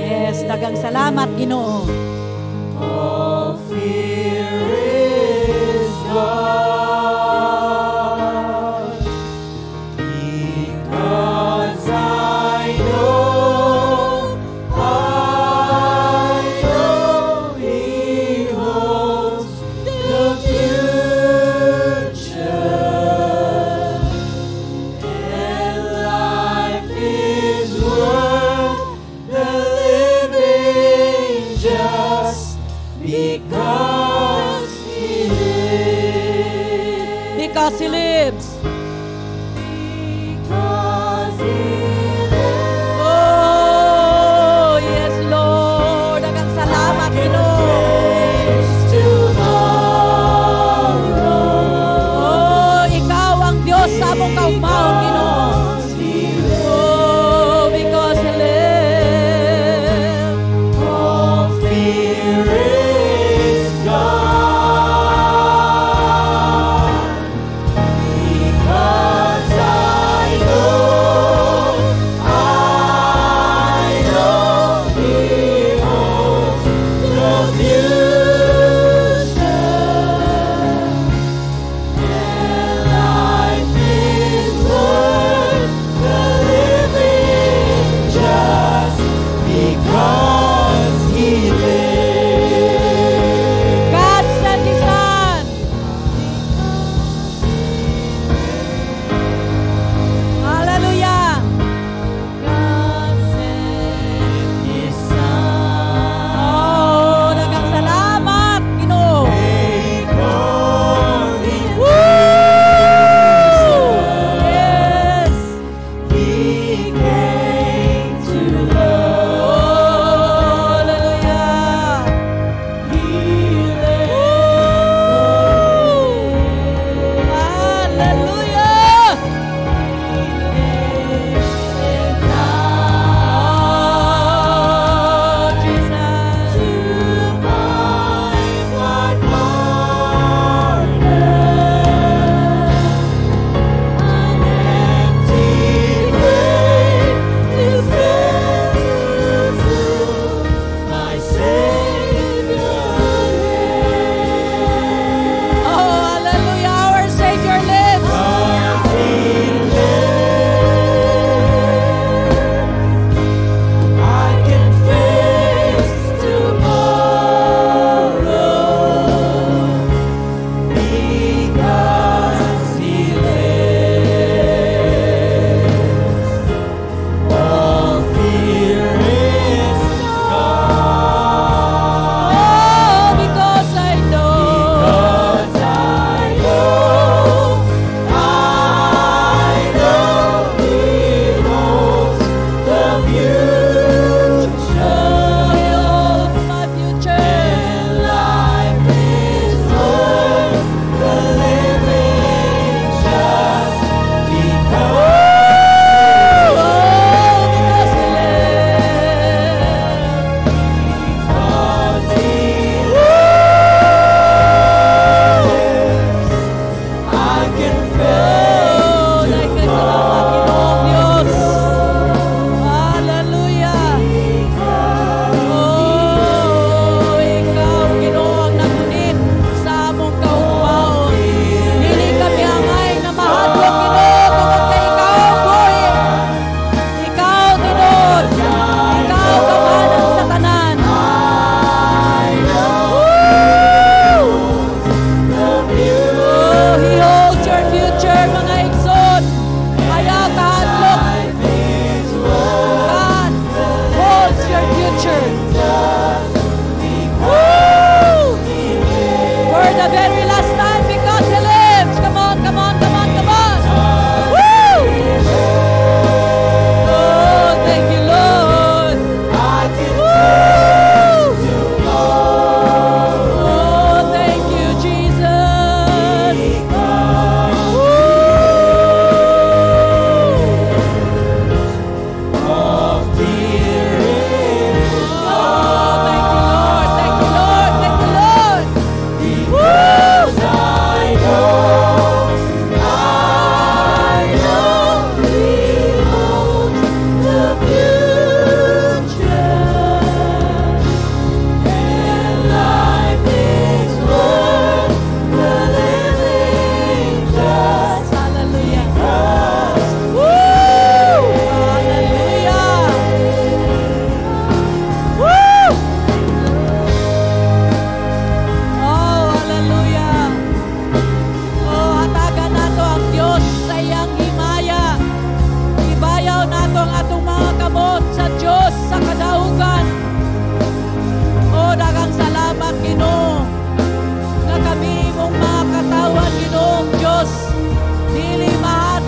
Yes, dagang salamat Ginoo. All fear is gone, because I know He holds the future, and life is worth the living just because He lives. Because He lives. Because He lives. Oh, yes Lord. Dagang salamat Ginoo. Oh, ikaw ang Diyos sa among kaugmaon Ginoo. Oh, because He lives. All fear is gone, because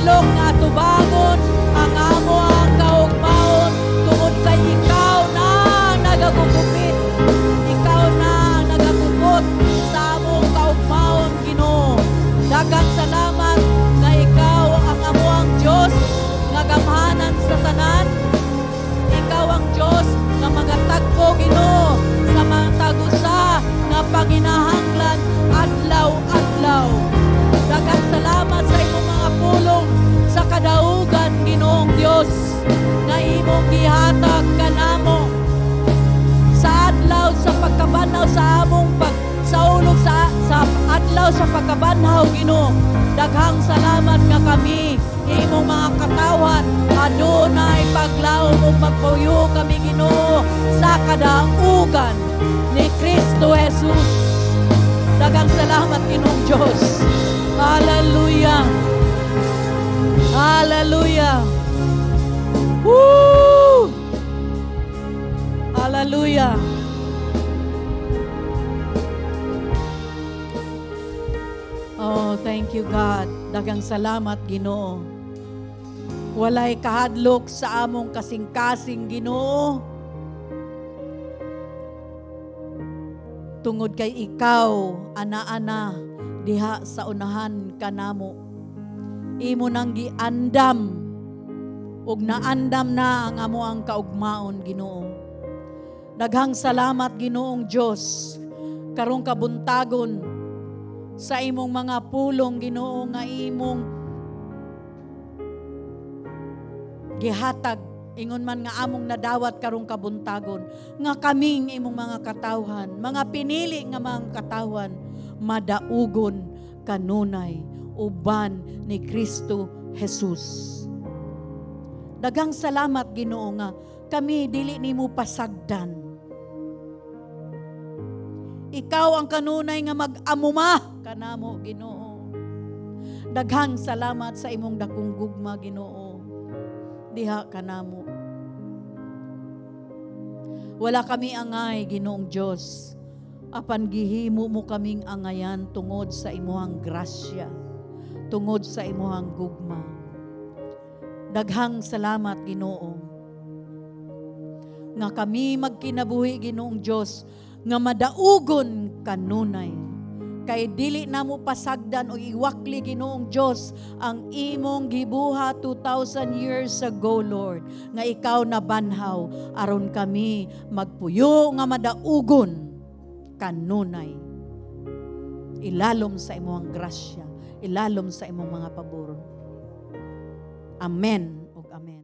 pulong nga tubangon ang amo ang kaugmaon tungod kay ikaw na nagagugupit, ikaw na nagagupot sa among kaugmaon, Ginoo. Daghang salamat nga ikaw ang amo ang Dios nga gamhanan sa tanan. Ikaw ang Dios nga magatagpo, Ginoo, sa mga tagusa nga panginahanglan adlaw-adlaw. Daghang salamat sa imong mga pulong sa kadaugan, Ginoong Dios, nga imong gihatag kanamo sa adlaw sa pagkabanhaw sa among pagsaulog sa adlaw sa pagkabanhaw, Ginoo. Daghang salamat nga kami imong mga katawan adunay paglaom ug magpuyo kami, Ginoo, sa kadaugan ni Kristo Jesus. Daghang salamat, Ginoong Dios. Hallelujah. Hallelujah. Woo! Hallelujah. Oh, thank you, God. Daghang salamat, Ginoo. Walay kahadlok sa among kasing-kasing, Ginoo. Tungod kay ikaw, ana-ana, diha sa unahan kanamo. Imo nang giandam, ug naandam na ang amo ang kaugmaon, Ginoo. Daghang salamat, Ginoong Dios, karong kabuntagon sa imong mga pulong, Ginoo, nga imong gihatag. Ingon man nga among nadawat karong kabuntagon, nga kaming imong mga katawhan, mga pinili nga mga katawhan, madaugon kanunay uban ni Kristo Jesus. Daghang salamat, Ginoo, nga kami dili nimo pasagdan. Ikaw ang kanunay nga mag-amuma kanamo, Ginoo. Daghang salamat sa imong dakong gugma, Ginoo, diha kanamo. Wala kami angay, Ginoong Dios, apan gihimo mo kaming angayan tungod sa imuhang grasya, tungod sa imuhang gugma. Daghang salamat, Ginoo, nga kami magkinabuhi, Ginoong Dios, nga madaugon kanunay. Kay dili na mo pasagdan o iwakli, Ginoong Dios, ang imong gibuha 2,000 years ago, Lord, nga ikaw na banhaw aron kami magpuyo nga madaugon kanunay. Ilalom sa imong grasya, ilalom sa imong mga pabor. Amen ug amen.